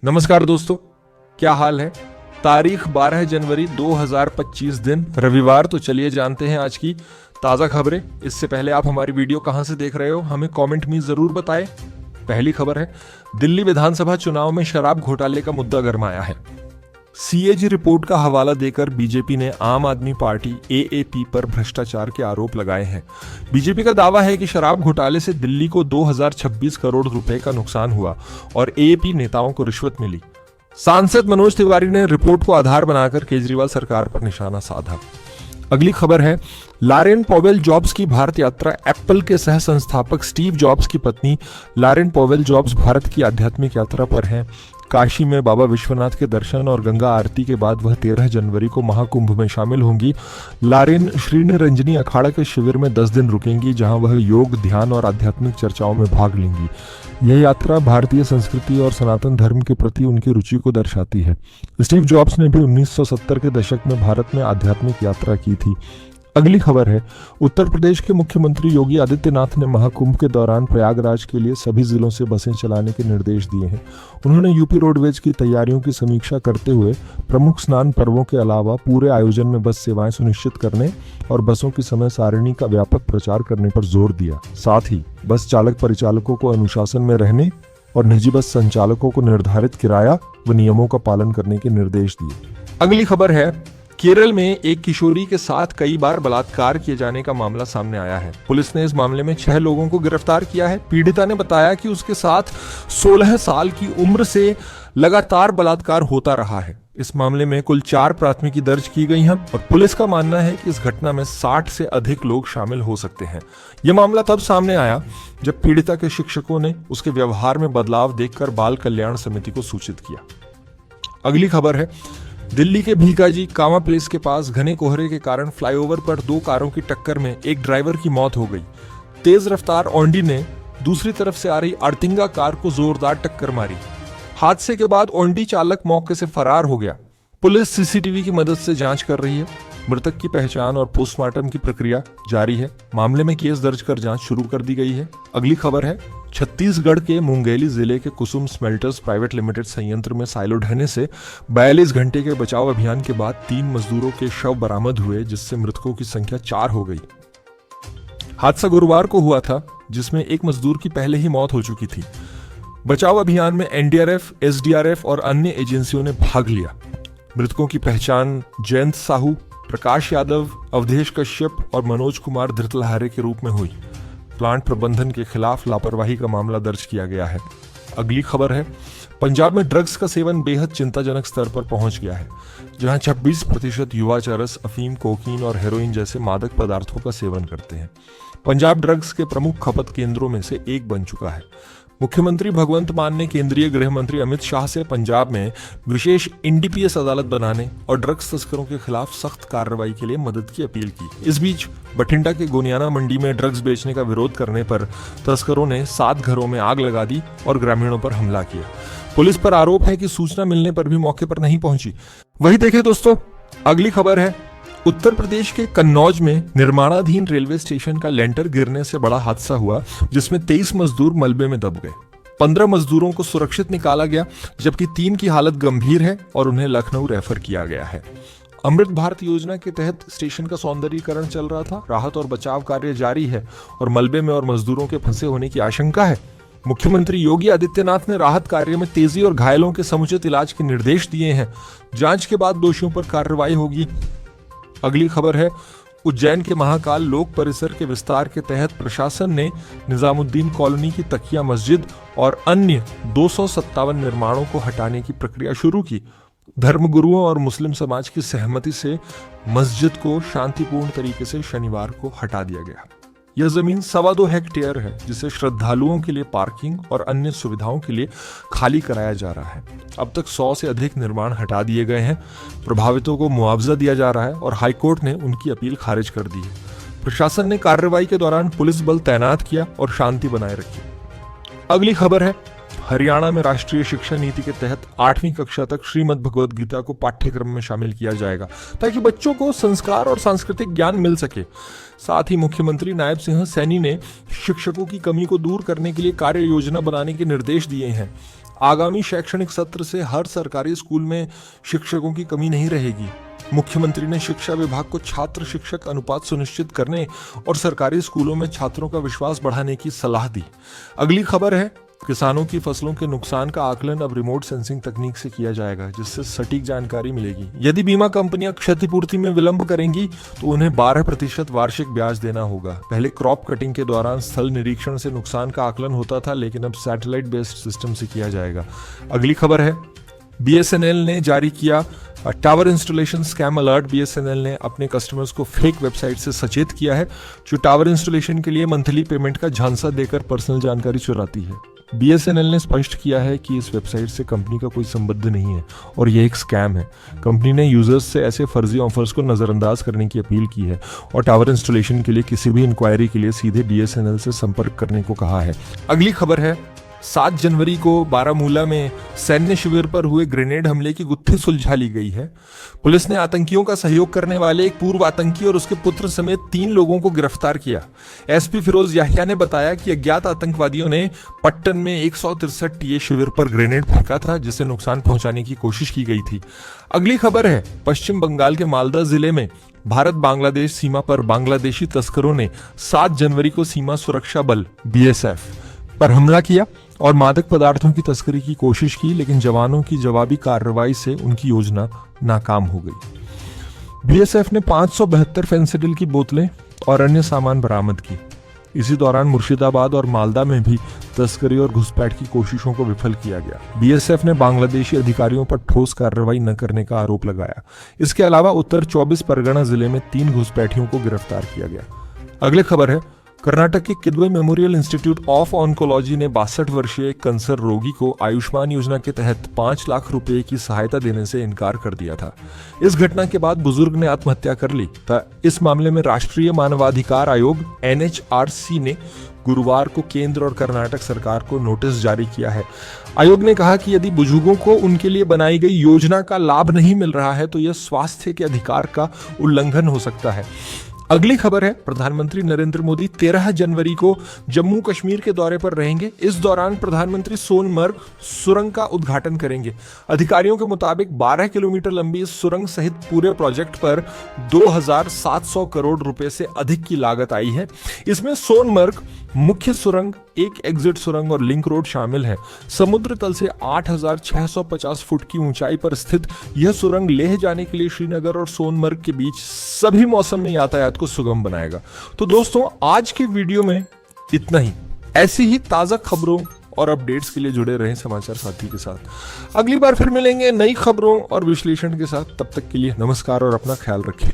नमस्कार दोस्तों, क्या हाल है। तारीख 12 जनवरी 2025 दिन रविवार। तो चलिए जानते हैं आज की ताज़ा खबरें। इससे पहले आप हमारी वीडियो कहां से देख रहे हो हमें कमेंट में ज़रूर बताएं। पहली खबर है, दिल्ली विधानसभा चुनाव में शराब घोटाले का मुद्दा गरमाया है। सीएजी रिपोर्ट का हवाला देकर बीजेपी ने आम आदमी पार्टी एएपी पर भ्रष्टाचार के आरोप लगाए हैं। बीजेपी का दावा है कि शराब घोटाले से दिल्ली को 2026 करोड़ रुपए का नुकसान हुआ और एएपी नेताओं को रिश्वत मिली। सांसद मनोज तिवारी ने रिपोर्ट को आधार बनाकर केजरीवाल सरकार पर निशाना साधा। अगली खबर है, लॉरेन पॉवेल जॉब्स की भारत यात्रा। एप्पल के सह संस्थापक स्टीव जॉब्स की पत्नी लॉरेन पॉवेल जॉब्स भारत की आध्यात्मिक यात्रा पर हैं। काशी में बाबा विश्वनाथ के दर्शन और गंगा आरती के बाद वह 13 जनवरी को महाकुंभ में शामिल होंगी। लॉरेन श्रीनिरंजनी अखाड़ा के शिविर में 10 दिन रुकेंगी, जहां वह योग, ध्यान और आध्यात्मिक चर्चाओं में भाग लेंगी। यह यात्रा भारतीय संस्कृति और सनातन धर्म के प्रति उनकी रुचि को दर्शाती है। स्टीव जॉब्स ने भी 1970 के दशक में भारत में आध्यात्मिक यात्रा की थी। अगली खबर है, उत्तर प्रदेश के मुख्यमंत्री योगी आदित्यनाथ ने महाकुंभ के दौरान प्रयागराज के लिए सभी जिलों से बसें चलाने के निर्देश दिए हैं। उन्होंने यूपी रोडवेज की तैयारियों की समीक्षा करते हुए प्रमुख स्नान पर्वों के अलावा पूरे आयोजन में बस सेवाएं सुनिश्चित करने और बसों की समय सारिणी का व्यापक प्रचार करने पर जोर दिया। साथ ही बस चालक परिचालकों को अनुशासन में रहने और निजी बस संचालकों को निर्धारित किराया व नियमों का पालन करने के निर्देश दिए। अगली खबर है, केरल में एक किशोरी के साथ कई बार बलात्कार किए जाने का मामला सामने आया है। पुलिस ने इस मामले में 6 लोगों को गिरफ्तार किया है। पीड़िता ने बताया कि उसके साथ 16 साल की उम्र से लगातार बलात्कार होता रहा है। इस मामले में कुल 4 प्राथमिकी दर्ज की गई हैं और पुलिस का मानना है कि इस घटना में 60 से अधिक लोग शामिल हो सकते हैं। यह मामला तब सामने आया जब पीड़िता के शिक्षकों ने उसके व्यवहार में बदलाव देखकर बाल कल्याण समिति को सूचित किया। अगली खबर है, दिल्ली के भीकाजी कामा प्लेस के पास घने कोहरे के कारण फ्लाईओवर पर 2 कारों की टक्कर में एक ड्राइवर की मौत हो गई। तेज रफ्तार ऑडी ने दूसरी तरफ से आ रही अर्टिगा कार को जोरदार टक्कर मारी। हादसे के बाद ऑडी चालक मौके से फरार हो गया। पुलिस सीसीटीवी की मदद से जांच कर रही है। मृतक की पहचान और पोस्टमार्टम की प्रक्रिया जारी है। मामले में केस दर्ज कर जांच शुरू कर दी गई है। अगली खबर है, छत्तीसगढ़ के मुंगेली जिले के कुसुम स्मेल्टर्स प्राइवेट लिमिटेड संयंत्र में साइलो ढहने से 42 घंटे के बचाव अभियान के बाद 3 मजदूरों के शव बरामद हुए, जिससे मृतकों की संख्या 4 हो गई। हादसा गुरुवार को हुआ था, जिसमें एक मजदूर की पहले ही मौत हो चुकी थी। बचाव अभियान में एनडीआरएफ, एसडीआरएफ और अन्य एजेंसियों ने भाग लिया। मृतकों की पहचान जयंत साहू, प्रकाश यादव, अवधेश कश्यप और मनोज कुमार धृतलहारे के रूप में हुई। प्लांट प्रबंधन के खिलाफ लापरवाही का मामला दर्ज किया गया है। अगली खबर है, पंजाब में ड्रग्स का सेवन बेहद चिंताजनक स्तर पर पहुंच गया है, जहां 26% युवा चरस, अफीम, कोकीन और हेरोइन जैसे मादक पदार्थों का सेवन करते हैं। पंजाब ड्रग्स के प्रमुख खपत केंद्रों में से एक बन चुका है। मुख्यमंत्री भगवंत मान ने केंद्रीय गृह मंत्री अमित शाह से पंजाब में विशेष एनडीपीएस अदालत बनाने और ड्रग्स तस्करों के खिलाफ सख्त कार्रवाई के लिए मदद की अपील की। इस बीच बठिंडा के गोनियाना मंडी में ड्रग्स बेचने का विरोध करने पर तस्करों ने 7 घरों में आग लगा दी और ग्रामीणों पर हमला किया। पुलिस पर आरोप है कि सूचना मिलने पर भी मौके पर नहीं पहुंची। वही देखें दोस्तों, अगली खबर है, उत्तर प्रदेश के कन्नौज में निर्माणाधीन रेलवे स्टेशन का लेंटर गिरने से बड़ा हादसा हुआ, जिसमें 23 मजदूर मलबे में दब गए। 15 मजदूरों को सुरक्षित निकाला गया, जबकि 3 की हालत गंभीर है और उन्हें लखनऊ रेफर किया गया है। अमृत भारत योजना के तहत स्टेशन का सौंदर्यीकरण चल रहा था। राहत और बचाव कार्य जारी है और मलबे में और मजदूरों के फंसे होने की आशंका है। मुख्यमंत्री योगी आदित्यनाथ ने राहत कार्य में तेजी और घायलों के समुचित इलाज के निर्देश दिए हैं। जांच के बाद दोषियों पर कार्रवाई होगी। अगली खबर है, उज्जैन के महाकाल लोक परिसर के विस्तार के तहत प्रशासन ने निजामुद्दीन कॉलोनी की तकिया मस्जिद और अन्य 257 निर्माणों को हटाने की प्रक्रिया शुरू की। धर्मगुरुओं और मुस्लिम समाज की सहमति से मस्जिद को शांतिपूर्ण तरीके से शनिवार को हटा दिया गया। यह जमीन 2.25 हेक्टेयर है, जिसे श्रद्धालुओं के लिए पार्किंग और अन्य सुविधाओं के लिए खाली कराया जा रहा है। अब तक 100 से अधिक निर्माण हटा दिए गए हैं। प्रभावितों को मुआवजा दिया जा रहा है और हाईकोर्ट ने उनकी अपील खारिज कर दी है। प्रशासन ने कार्रवाई के दौरान पुलिस बल तैनात किया और शांति बनाए रखी। अगली खबर है, हरियाणा में राष्ट्रीय शिक्षा नीति के तहत 8वीं कक्षा तक श्रीमद् भगवद गीता को पाठ्यक्रम में शामिल किया जाएगा, ताकि बच्चों को संस्कार और सांस्कृतिक ज्ञान मिल सके। साथ ही मुख्यमंत्री नायब सिंह सैनी ने शिक्षकों की कमी को दूर करने के लिए कार्य योजना बनाने के निर्देश दिए हैं। आगामी शैक्षणिक सत्र से हर सरकारी स्कूल में शिक्षकों की कमी नहीं रहेगी। मुख्यमंत्री ने शिक्षा विभाग को छात्र शिक्षक अनुपात सुनिश्चित करने और सरकारी स्कूलों में छात्रों का विश्वास बढ़ाने की सलाह दी। अगली खबर है, किसानों की फसलों के नुकसान का आकलन अब रिमोट सेंसिंग तकनीक से किया जाएगा, जिससे सटीक जानकारी मिलेगी। यदि बीमा कंपनियां क्षतिपूर्ति में विलंब करेंगी तो उन्हें 12% वार्षिक ब्याज देना होगा। पहले क्रॉप कटिंग के दौरान स्थल निरीक्षण से नुकसान का आकलन होता था, लेकिन अब सैटेलाइट बेस्ड सिस्टम से किया जाएगा। अगली खबर है, BSNL ने जारी किया tower installation scam alert. BSNL ने अपने कस्टमर्स को फेक वेबसाइट से सचेत किया है, जो टावर इंस्टॉलेशन के लिए मंथली पेमेंट का झांसा देकर पर्सनल जानकारी चुराती है। BSNL ने स्पष्ट किया है कि इस वेबसाइट से कंपनी का कोई संबंध नहीं है और यह एक स्कैम है। कंपनी ने यूजर्स से ऐसे फर्जी ऑफर्स को नजरअंदाज करने की अपील की है और टावर इंस्टॉलेशन के लिए किसी भी इंक्वायरी के लिए सीधे BSNL से संपर्क करने को कहा है। अगली खबर है, 7 जनवरी को बारामूला में सैन्य शिविर पर हुए ग्रेनेड हमले की गुत्थी सुलझा ली गई है। पुलिस ने आतंकियों का सहयोग करने वाले एक पूर्व आतंकी और उसके पुत्र समेत 3 लोगों को गिरफ्तार किया। SP फिरोज याहिया ने बताया कि अज्ञात आतंकवादियों ने पट्टन में 163 टीए शिविर पर ग्रेनेड फेंका था, जिससे नुकसान पहुंचाने की कोशिश की गई थी। अगली खबर है, पश्चिम बंगाल के मालदा जिले में भारत बांग्लादेश सीमा पर बांग्लादेशी तस्करों ने 7 जनवरी को सीमा सुरक्षा बल BSF पर हमला किया और मादक पदार्थों की तस्करी की कोशिश की, लेकिन जवानों की जवाबी कार्रवाई से उनकी योजना नाकाम हो गई। BSF ने 572 फेंसिडिल की बोतलें और अन्य सामान बरामद की। इसी दौरान मुर्शिदाबाद और मालदा में भी तस्करी और घुसपैठ की कोशिशों को विफल किया गया। BSF ने बांग्लादेशी अधिकारियों पर ठोस कार्रवाई न करने का आरोप लगाया। इसके अलावा उत्तर 24 परगना जिले में 3 घुसपैठियों को गिरफ्तार किया गया। अगली खबर है, कर्नाटक के किद्वई मेमोरियल इंस्टीट्यूट ऑफ ऑन्कोलॉजी ने 62 वर्षीय कैंसर रोगी को आयुष्मान योजना के तहत 5 लाख रुपए की सहायता देने से इनकार कर दिया था। इस घटना के बाद बुजुर्ग ने आत्महत्या कर ली था। इस मामले में राष्ट्रीय मानवाधिकार आयोग NHRC ने गुरुवार को केंद्र और कर्नाटक सरकार को नोटिस जारी किया है। आयोग ने कहा कि यदि बुजुर्गों को उनके लिए बनाई गई योजना का लाभ नहीं मिल रहा है तो यह स्वास्थ्य के अधिकार का उल्लंघन हो सकता है। अगली खबर है, प्रधानमंत्री नरेंद्र मोदी 13 जनवरी को जम्मू कश्मीर के दौरे पर रहेंगे। इस दौरान प्रधानमंत्री सोनमर्ग सुरंग का उद्घाटन करेंगे। अधिकारियों के मुताबिक 12 किलोमीटर लंबी इस सुरंग सहित पूरे प्रोजेक्ट पर 2700 करोड़ रुपए से अधिक की लागत आई है। इसमें सोनमर्ग मुख्य सुरंग, एक एग्जिट सुरंग और लिंक रोड शामिल है। समुद्र तल से 8650 फुट की ऊंचाई पर स्थित यह सुरंग लेह जाने के लिए श्रीनगर और सोनमर्ग के बीच सभी मौसम में यातायात को सुगम बनाएगा। तो दोस्तों, आज की वीडियो में इतना ही। ऐसी ही ताजा खबरों और अपडेट्स के लिए जुड़े रहें समाचार साथी के साथ। अगली बार फिर मिलेंगे नई खबरों और विश्लेषण के साथ। तब तक के लिए नमस्कार और अपना ख्याल रखें।